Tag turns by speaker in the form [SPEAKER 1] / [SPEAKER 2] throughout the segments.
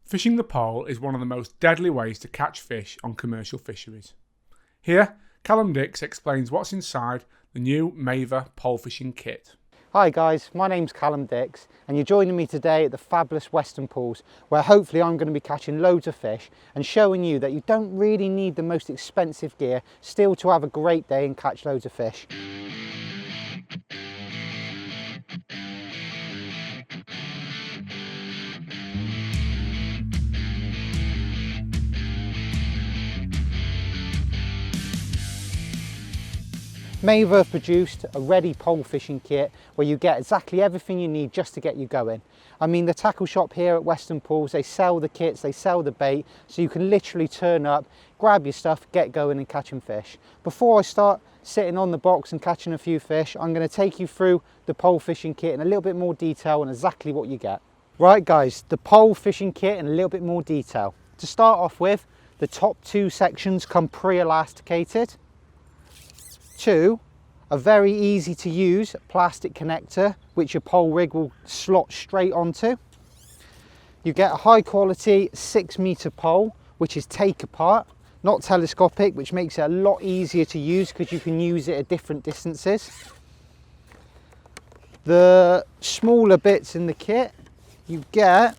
[SPEAKER 1] Fishing the pole is one of the most deadly ways to catch fish on commercial fisheries. Here, Callum explains what's inside the new Maver pole fishing kit.
[SPEAKER 2] Hi guys, my name's Callum and you're joining me today at the fabulous Western Pools, where hopefully I'm going to be catching loads of fish and showing you that you don't really need the most expensive gear still to have a great day and catch loads of fish. Maver have produced a ready pole fishing kit where you get exactly everything you need just to get you going. I mean, the tackle shop here at Western Pools, they sell the kits, they sell the bait, so you can literally turn up, grab your stuff, get going and catching fish. Before I start sitting on the box and catching a few fish, I'm going to take you through the pole fishing kit in a little bit more detail and exactly what you get. Right guys, the pole fishing kit in a little bit more detail. To start off with, the top two sections come pre-elasticated. Two, a very easy to use plastic connector which your pole rig will slot straight onto. You get a high quality 6-meter pole which is take apart, not telescopic, which makes it a lot easier to use because you can use it at different distances. The smaller bits in the kit, you get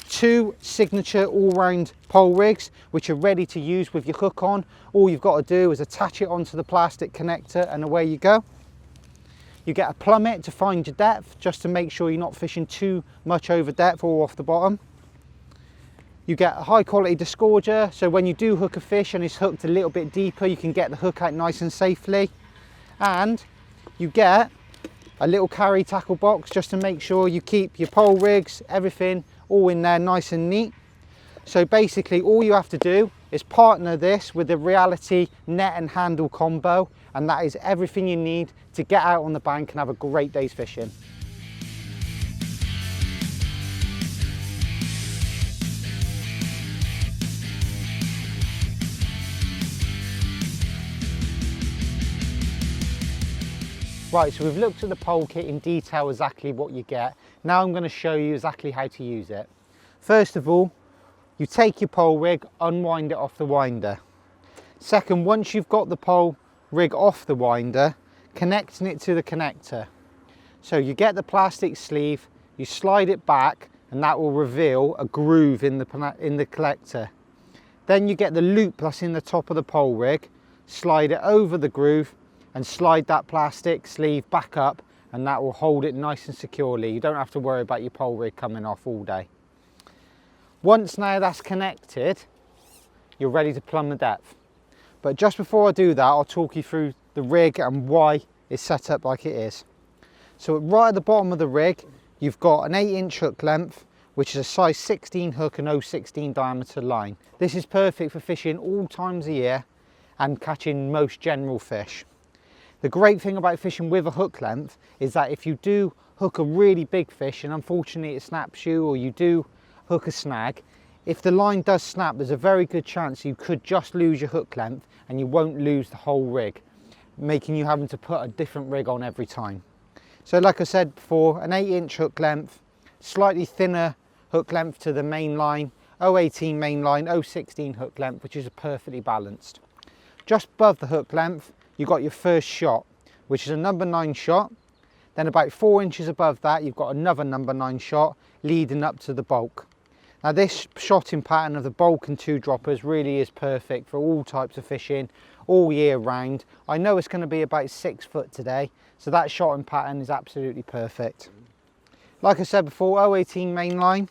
[SPEAKER 2] two signature all-round pole rigs which are ready to use with your hook on. All you've got to do is attach it onto the plastic connector and away you go. You get a plummet to find your depth, just to make sure you're not fishing too much over depth or off the bottom. You get a high quality disgorger, so when you do hook a fish and it's hooked a little bit deeper, you can get the hook out nice and safely. And you get a little carry tackle box just to make sure you keep your pole rigs, everything all in there nice and neat. So basically all you have to do is partner this with the Reality net and handle combo, and that is everything you need to get out on the bank and have a great day's fishing. Right, so we've looked at the pole kit in detail, exactly what you get. Now I'm going to show you exactly how to use it. First of all, you take your pole rig, unwind it off the winder. Second, once you've got the pole rig off the winder, connecting it to the connector. So you get the plastic sleeve, you slide it back, and that will reveal a groove in the collector. Then you get the loop that's in the top of the pole rig, slide it over the groove, and slide that plastic sleeve back up, and that will hold it nice and securely. You don't have to worry about your pole rig coming off all day. Once now that's connected, you're ready to plumb the depth. But just before I do that, I'll talk you through the rig and why it's set up like it is. So right at the bottom of the rig, you've got an 8-inch hook length, which is a size 16 hook and 0.16 diameter line. This is perfect for fishing all times of year and catching most general fish. The great thing about fishing with a hook length is that if you do hook a really big fish and unfortunately it snaps you, or you do hook a snag, if the line does snap, there's a very good chance you could just lose your hook length and you won't lose the whole rig, making you having to put a different rig on every time. So like I said before, an 8-inch hook length, slightly thinner hook length to the main line, 0.18 main line, 0.16 hook length, which is perfectly balanced. Just above the hook length, you've got your first shot, which is a number 9 shot. Then about 4 inches above that, you've got another number 9 shot leading up to the bulk. Now this shotting pattern of the bulk and 2 droppers really is perfect for all types of fishing, all year round. I know it's going to be about 6 foot today, so that shotting pattern is absolutely perfect. Like I said before, 0.18 main line,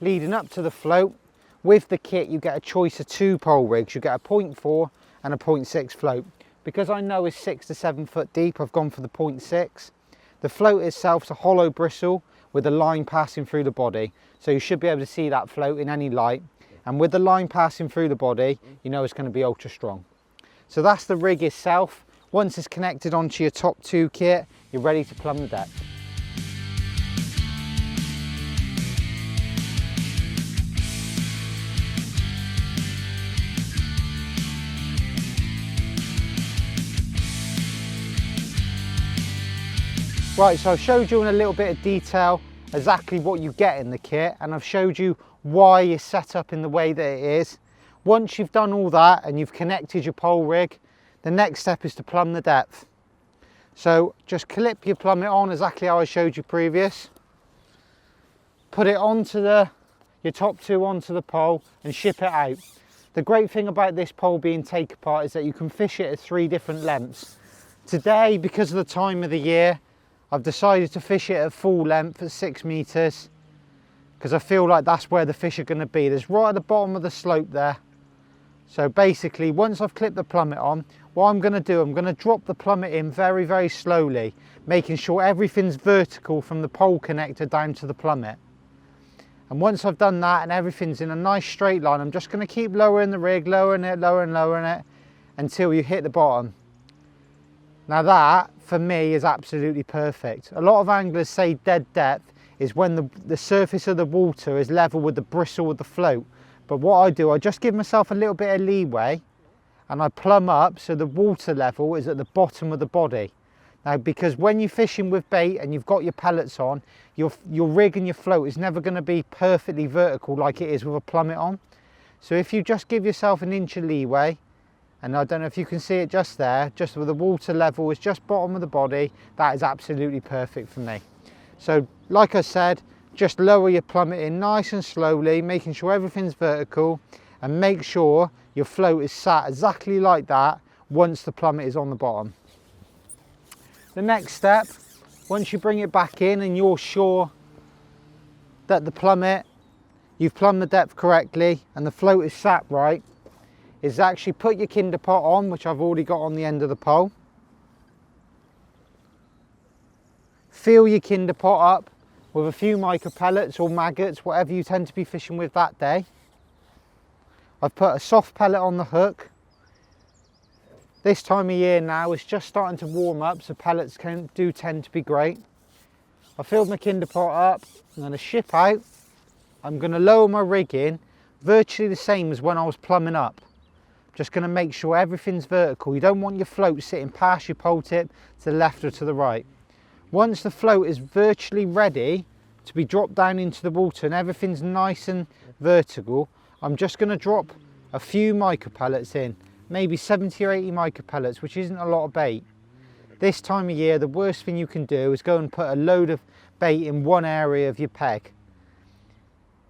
[SPEAKER 2] leading up to the float. With the kit, you get a choice of 2 pole rigs. You get a 0.4 and a 0.6 float. Because I know it's 6 to 7 foot deep, I've gone for the 0.6. The float itself is a hollow bristle with a line passing through the body. So you should be able to see that float in any light. And with the line passing through the body, you know it's going to be ultra strong. So that's the rig itself. Once it's connected onto your top 2 kit, you're ready to plumb the depth. Right, so I've showed you in a little bit of detail exactly what you get in the kit, and I've showed you why it's set up in the way that it is. Once you've done all that and you've connected your pole rig, the next step is to plumb the depth. So just clip your plummet on exactly how I showed you previous. Put it onto your top two onto the pole and ship it out. The great thing about this pole being take apart is that you can fish it at 3 different lengths. Today, because of the time of the year, I've decided to fish it at full length at 6 meters because I feel like that's where the fish are going to be. There's right at the bottom of the slope there. So basically, once I've clipped the plummet on, what I'm going to do, I'm going to drop the plummet in very, very slowly, making sure everything's vertical from the pole connector down to the plummet. And once I've done that and everything's in a nice straight line, I'm just going to keep lowering the rig, lowering it until you hit the bottom. Now that, for me, is absolutely perfect. A lot of anglers say dead depth is when the surface of the water is level with the bristle of the float. But what I do, I just give myself a little bit of leeway and I plumb up so the water level is at the bottom of the body. Now, because when you're fishing with bait and you've got your pellets on, your rig and your float is never going to be perfectly vertical like it is with a plummet on. So if you just give yourself an inch of leeway, and I don't know if you can see it just there, just where the water level is just bottom of the body, that is absolutely perfect for me. So like I said, just lower your plummet in nice and slowly, making sure everything's vertical, and make sure your float is sat exactly like that once the plummet is on the bottom. The next step, once you bring it back in and you're sure that the plummet, you've plumbed the depth correctly and the float is sat right, is actually put your kinder pot on, which I've already got on the end of the pole. Fill your kinder pot up with a few micro pellets or maggots, whatever you tend to be fishing with that day. I've put a soft pellet on the hook. This time of year now, it's just starting to warm up, so pellets do tend to be great. I've filled my kinder pot up. I'm going to ship out. I'm going to lower my rig in, virtually the same as when I was plumbing up. Just going to make sure everything's vertical. You don't want your float sitting past your pole tip to the left or to the right. Once the float is virtually ready to be dropped down into the water and everything's nice and vertical, I'm just going to drop a few micro pellets in. Maybe 70 or 80 micro pellets, which isn't a lot of bait. This time of year, the worst thing you can do is go and put a load of bait in one area of your peg.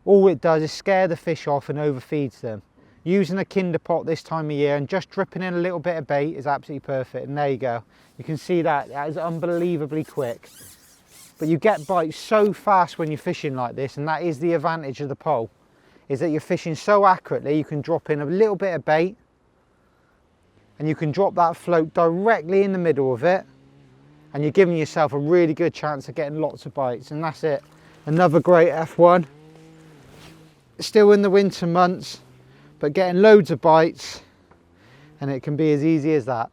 [SPEAKER 2] All it does is scare the fish off and overfeeds them. Using a kinder pot this time of year and just dripping in a little bit of bait is absolutely perfect. And there you go. You can see that is unbelievably quick. But you get bites so fast when you're fishing like this, and that is the advantage of the pole, is that you're fishing so accurately. You can drop in a little bit of bait and you can drop that float directly in the middle of it, and you're giving yourself a really good chance of getting lots of bites. And that's it. Another great F1. Still in the winter months, but getting loads of bites, and it can be as easy as that.